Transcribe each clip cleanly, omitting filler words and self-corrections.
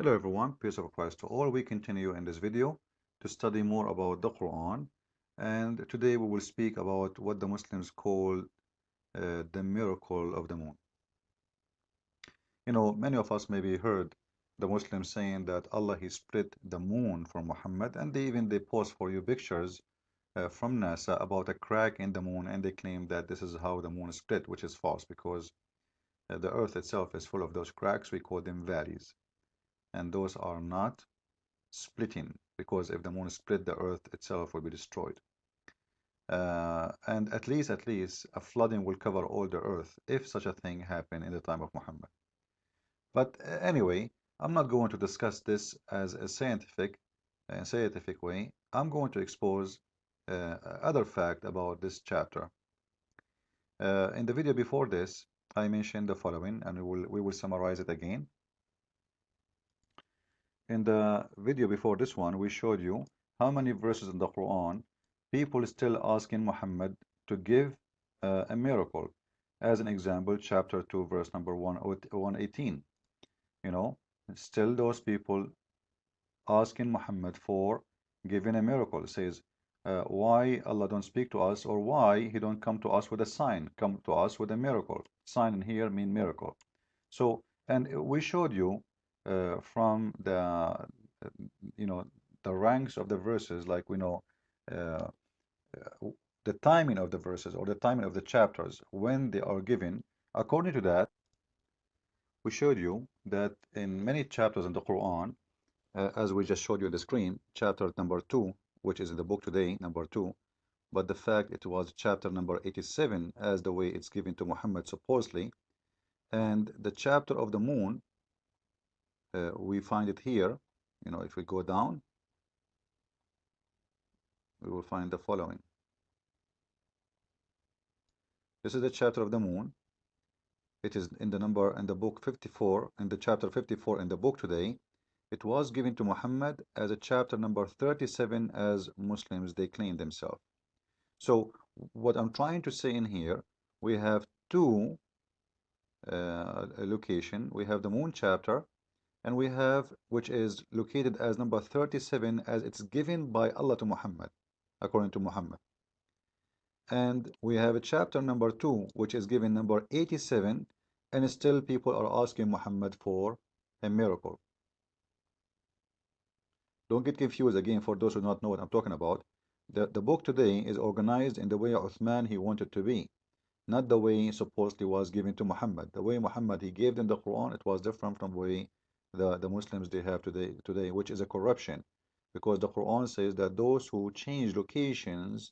Hello everyone, peace of Christ to all. We continue in this video to study more about the Quran, and today we will speak about what the Muslims call the miracle of the moon. You know, many of us maybe heard the Muslims saying that Allah He split the moon for Muhammad, and they post for you pictures from NASA about a crack in the moon, and they claim that this is how the moon is split, which is false because the Earth itself is full of those cracks. We call them valleys, and those are not splitting, because if the moon split, the earth itself will be destroyed. And at least a flooding will cover all the earth if such a thing happened in the time of Muhammad. But anyway, I'm not going to discuss this as a scientific way. I'm going to expose other fact about this chapter. In the video before this, I mentioned the following, and we will summarize it again. In the video before this one, we showed you how many verses in the Quran people still asking Muhammad to give a miracle. As an example, chapter 2, verse number 118. You know, still those people asking Muhammad for giving a miracle. It says, why Allah don't speak to us, or why He don't come to us with a sign, come to us with a miracle. Sign in here mean miracle. So, and we showed you from you know, the ranks of the verses, like we know uh, the timing of the verses or the timing of the chapters when they are given. According to that, we showed you that in many chapters in the Quran, as we just showed you on the screen, chapter number 2, which is in the book today, number 2, but the fact it was chapter number 87 as the way it's given to Muhammad supposedly, and the chapter of the moon, we find it here. You know, if we go down, we will find the following. This is the chapter of the moon. It is in the book 54, in the chapter 54 in the book today. It was given to Muhammad as a chapter number 37 as Muslims they claim themselves. So what I'm trying to say in here, we have two location. We have the moon chapter, and we have which is located as number 37 as it's given by Allah to Muhammad, according to Muhammad. And we have a chapter number 2 which is given number 87, and still people are asking Muhammad for a miracle. Don't get confused again for those who do not know what I'm talking about. The book today is organized in the way Uthman he wanted to be, not the way supposedly was given to Muhammad. The way Muhammad he gave them the Quran, it was different from the way the Muslims they have today, which is a corruption, because the Quran says that those who change locations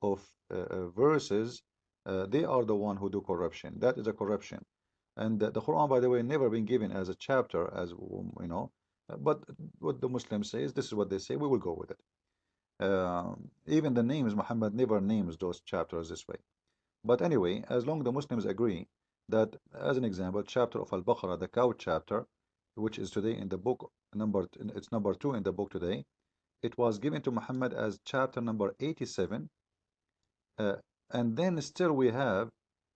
of verses, they are the one who do corruption. That is a corruption. And the Quran, by the way, never been given as a chapter, as you know. But what the Muslims say is this is what they say. We will go with it. Even the names, Muhammad never names those chapters this way. But anyway, as long the Muslims agree that, as an example, chapter of Al-Baqarah, the cow chapter, which is today in the book number, it's number 2 in the book today, it was given to Muhammad as chapter number 87. And then still we have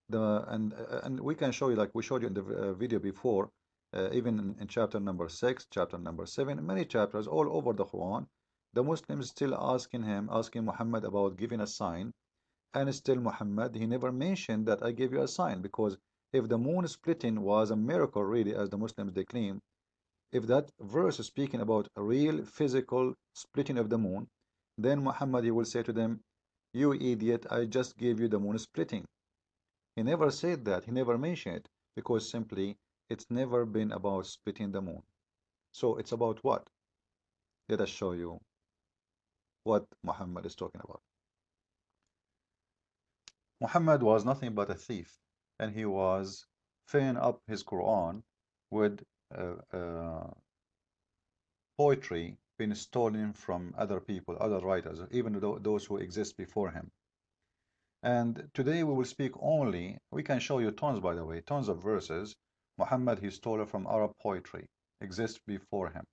and we can show you, like we showed you in the video before, even in chapter number 6, chapter number 7, many chapters all over the Quran, the Muslims still asking Muhammad about giving a sign, and still Muhammad he never mentioned that I gave you a sign, because if the moon splitting was a miracle really, as the Muslims they claim, if that verse is speaking about a real physical splitting of the moon, then Muhammad he will say to them, you idiot, I just gave you the moon splitting. He never said that, he never mentioned it, because simply it's never been about splitting the moon. So it's about what? Let us show you what Muhammad is talking about. Muhammad was nothing but a thief, and he was filling up his Quran with poetry being stolen from other people, other writers, even those who exist before him. And today we will speak only, we can show you tons, by the way, tons of verses Muhammad he stole from Arab poetry, exist before him.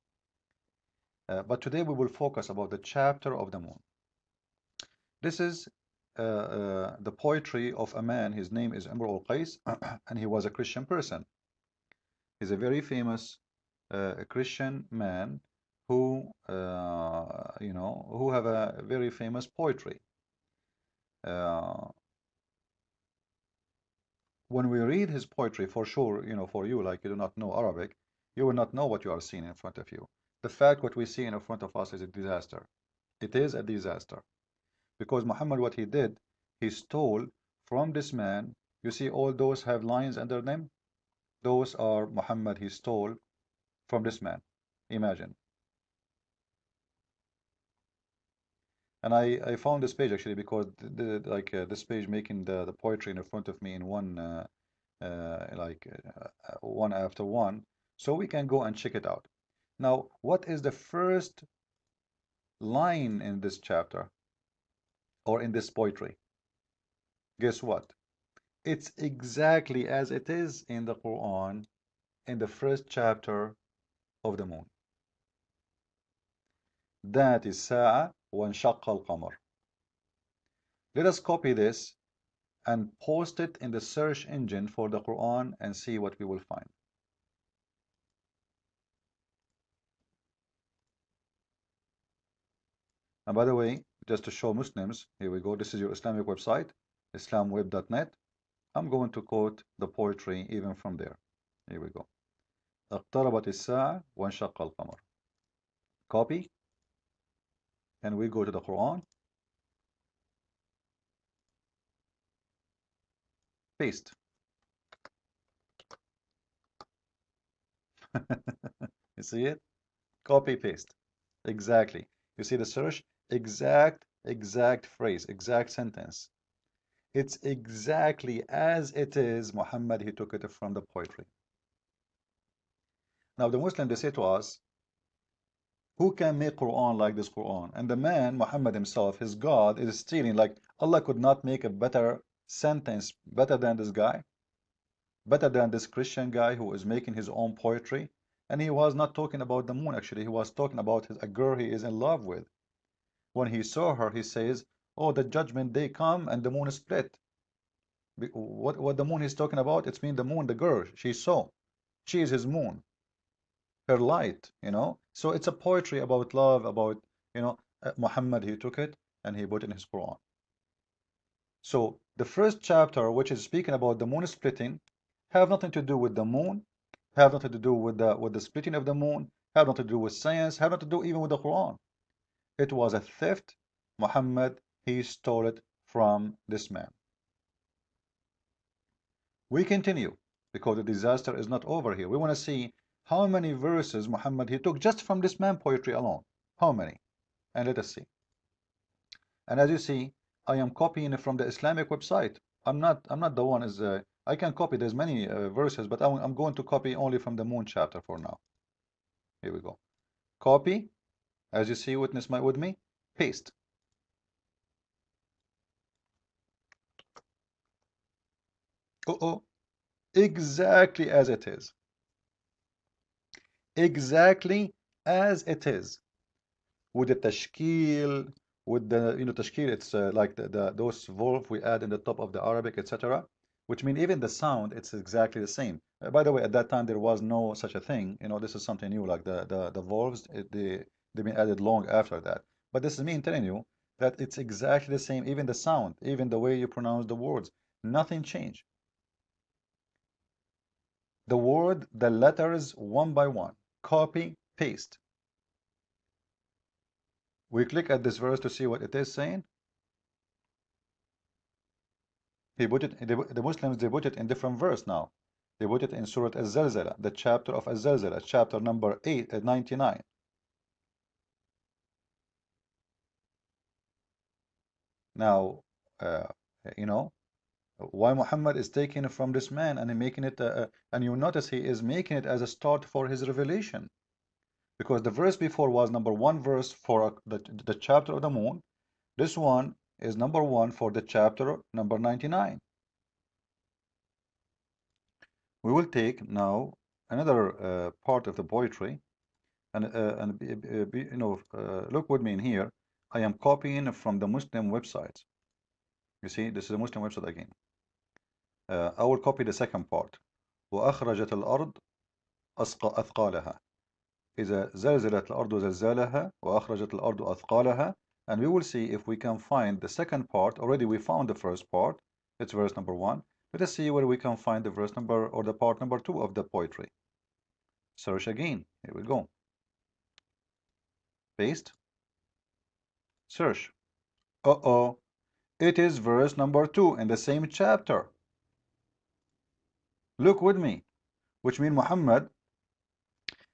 But today we will focus about the chapter of the moon. This is the poetry of a man, his name is Imru al-Qais, and he was a Christian person. He's a very famous a Christian man who, who have a very famous poetry. When we read his poetry, for sure, for you, like you do not know Arabic, you will not know what you are seeing in front of you. The fact what we see in front of us is a disaster. It is a disaster. Because Muhammad, what he did, he stole from this man. You see all those have lines under them? Those are Muhammad, he stole from this man. Imagine. And I found this page actually because this page making the poetry in front of me in one after one, so we can go and check it out. Now, what is the first line in this chapter or in this poetry? Guess what? It's exactly as it is in the Quran in the first chapter of the moon. That is Sa'a وانشق القمر. Let us copy this and post it in the search engine for the Quran and see what we will find. And by the way, just to show Muslims, here we go. This is your Islamic website, islamweb.net. I'm going to quote the poetry even from there. Here we go. اقتربت الساعة وانشق القمر. Copy. And we go to the Quran. Paste. You see it? Copy, paste. Exactly. You see the search? Exact phrase, exact sentence. It's exactly as it is Muhammad, he took it from the poetry. Now the Muslim, they say to us, who can make Quran like this Quran? And the man, Muhammad himself, his God, is stealing. Like Allah could not make a better sentence, better than this guy, better than this Christian guy who is making his own poetry. And he was not talking about the moon, actually. He was talking about a girl he is in love with. When he saw her, he says, oh, the judgment day come and the moon is split. What the moon he's talking about? It's mean the moon, the girl she saw. She is his moon, her light, So it's a poetry about love, about, Muhammad, he took it and he put it in his Quran. So the first chapter, which is speaking about the moon splitting, have nothing to do with the moon, have nothing to do with the splitting of the moon, have nothing to do with science, have nothing to do even with the Quran. It was a theft. Muhammad, he stole it from this man. We continue because the disaster is not over here. We want to see how many verses Muhammad he took just from this man poetry alone. How many? And let us see. And as you see, I am copying from the Islamic website. I'm not the one is I can copy. There's many verses, but I'm going to copy only from the moon chapter for now. Here we go. Copy. As you see, with me. Paste. Exactly as it is. Exactly as it is. With the tashkil, with the, tashkil, it's like those volf we add in the top of the Arabic, etc. Which mean even the sound, it's exactly the same. By the way, at that time there was no such a thing. This is something new, like the volves, they've been added long after that. But this is me telling you that it's exactly the same, even the sound, even the way you pronounce the words, nothing changed. The word, the letters, one by one, copy, paste. We click at this verse to see what it is saying. He put it, the Muslims, they put it in different verse now. They put it in Surah Az-Zalzala, the chapter of Az-Zalzala, chapter number 99. Now, why Muhammad is taking it from this man and making it, and you notice he is making it as a start for his revelation. Because the verse before was number 1 verse for the chapter of the moon. This one is number 1 for the chapter number 99. We will take now another part of the poetry, and look with me in here. I am copying from the Muslim website. You see, this is a Muslim website again. I will copy the second part. وأخرجت الأرض أثقالها. إذا زلزلت الأرض زلزالها وأخرجت الأرض أثقالها. And we will see if we can find the second part. Already we found the first part. It's verse number 1. Let us see where we can find the verse number or the part number 2 of the poetry. Search again. Here we go. Paste. Search. Uh-oh. It is verse number 2 in the same chapter. Look with me. Which means Muhammad,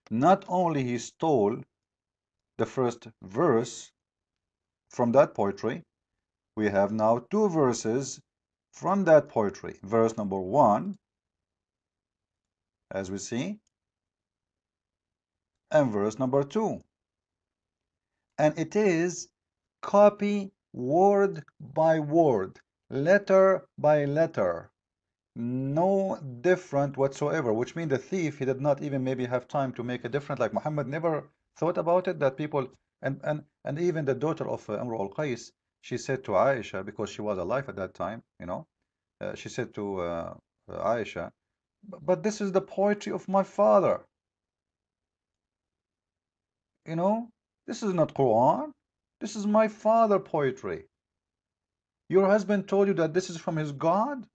not only he stole the first verse from that poetry, we have now 2 verses from that poetry. Verse number 1, as we see, and verse number 2. And it is copy word by word, letter by letter. No different whatsoever, which means the thief, he did not even maybe have time to make a different, like Muhammad never thought about it, that people, and even the daughter of Imru al-Qais, she said to Aisha, because she was alive at that time, you know, she said to Aisha, but this is the poetry of my father, you know, this is not Quran, this is my father poetry. Your husband told you that this is from his God?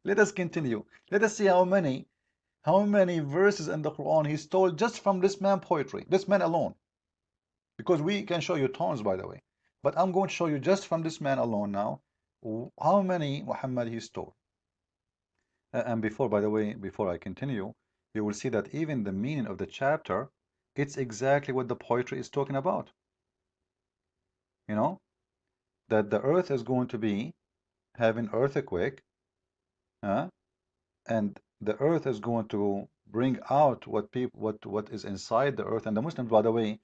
Let us continue. Let us see how many verses in the Quran he stole just from this man poetry, this man alone. Because we can show you tons, by the way. But I'm going to show you just from this man alone now, how many Muhammad he stole. And before, by the way, before I continue, you will see that even the meaning of the chapter, it's exactly what the poetry is talking about. You know, that the earth is going to be having earthquake, and the earth is going to bring out what is inside the earth. And the Muslims, by the way,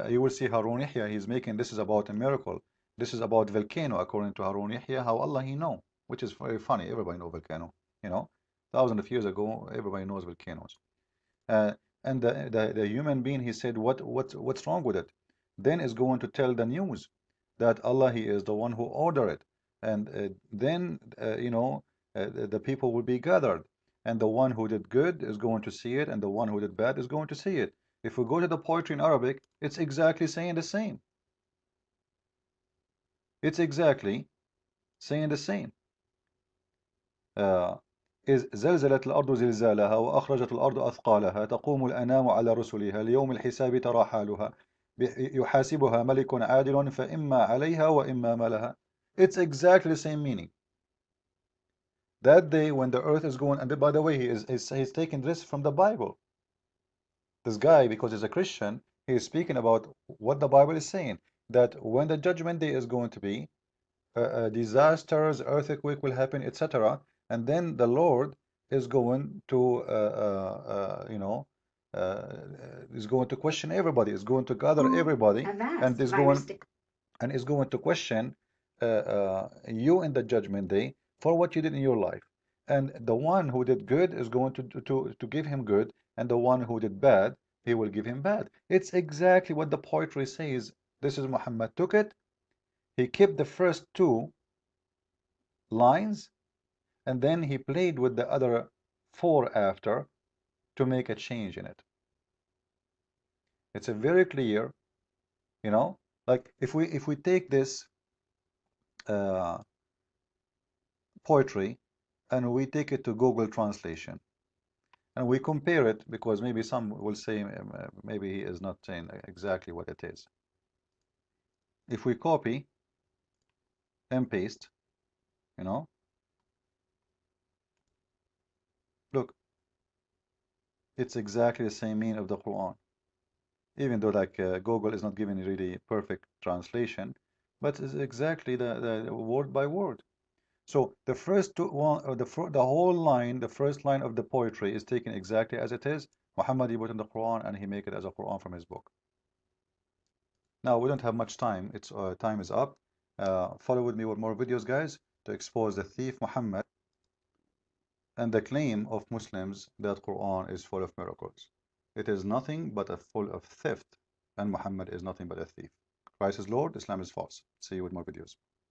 you will see Harun Yahya, he's making, this is about a miracle. This is about volcano, according to Harun Yahya, how Allah he know, which is very funny. Everybody know volcano, you know, thousands of years ago, everybody knows volcanoes. And the human being, he said, what's wrong with it? Then is going to tell the news that Allah, he is the one who ordered it. And then, you know, the people will be gathered. And the one who did good is going to see it, and the one who did bad is going to see it. If we go to the poetry in Arabic, it's exactly saying the same. It's exactly saying the same. إذ زلزلت الأرض زلزالها وأخرجت الأرض أثقالها تقوم الأنام على رسلها ليوم الحساب ترى حالها يحاسبها ملك عادل فإما عليها وإما ما لها. It's exactly the same meaning. That day when the earth is going, and by the way, he's taking this from the Bible. This guy, because he's a Christian, he is speaking about what the Bible is saying, that when the judgment day is going to be, disasters, earthquake will happen, etc. And then the Lord is going to, you know, is going to question everybody, is going to gather everybody, and is going to question you in the judgment day for what you did in your life. And the one who did good is going to give him good, and the one who did bad, he will give him bad. It's exactly what the poetry says. This is Muhammad took it. He kept the first 2 lines, and then he played with the other 4 after to make a change in it. It's a very clear, you know, like if we take this poetry and we take it to Google Translation and we compare it, because maybe some will say maybe he is not saying exactly what it is. If we copy and paste, you know, look, it's exactly the same meaning of the Quran, even though like Google is not giving really perfect translation, but it's exactly the word by word. So the first the whole line, the first line of the poetry is taken exactly as it is. Muhammad, he put in the Quran and he make it as a Quran from his book. Now we don't have much time. It's time is up. Follow with me with more videos, guys, to expose the thief Muhammad and the claim of Muslims that Quran is full of miracles. It is nothing but full of theft, and Muhammad is nothing but a thief. Christ is Lord, Islam is false. See you with more videos.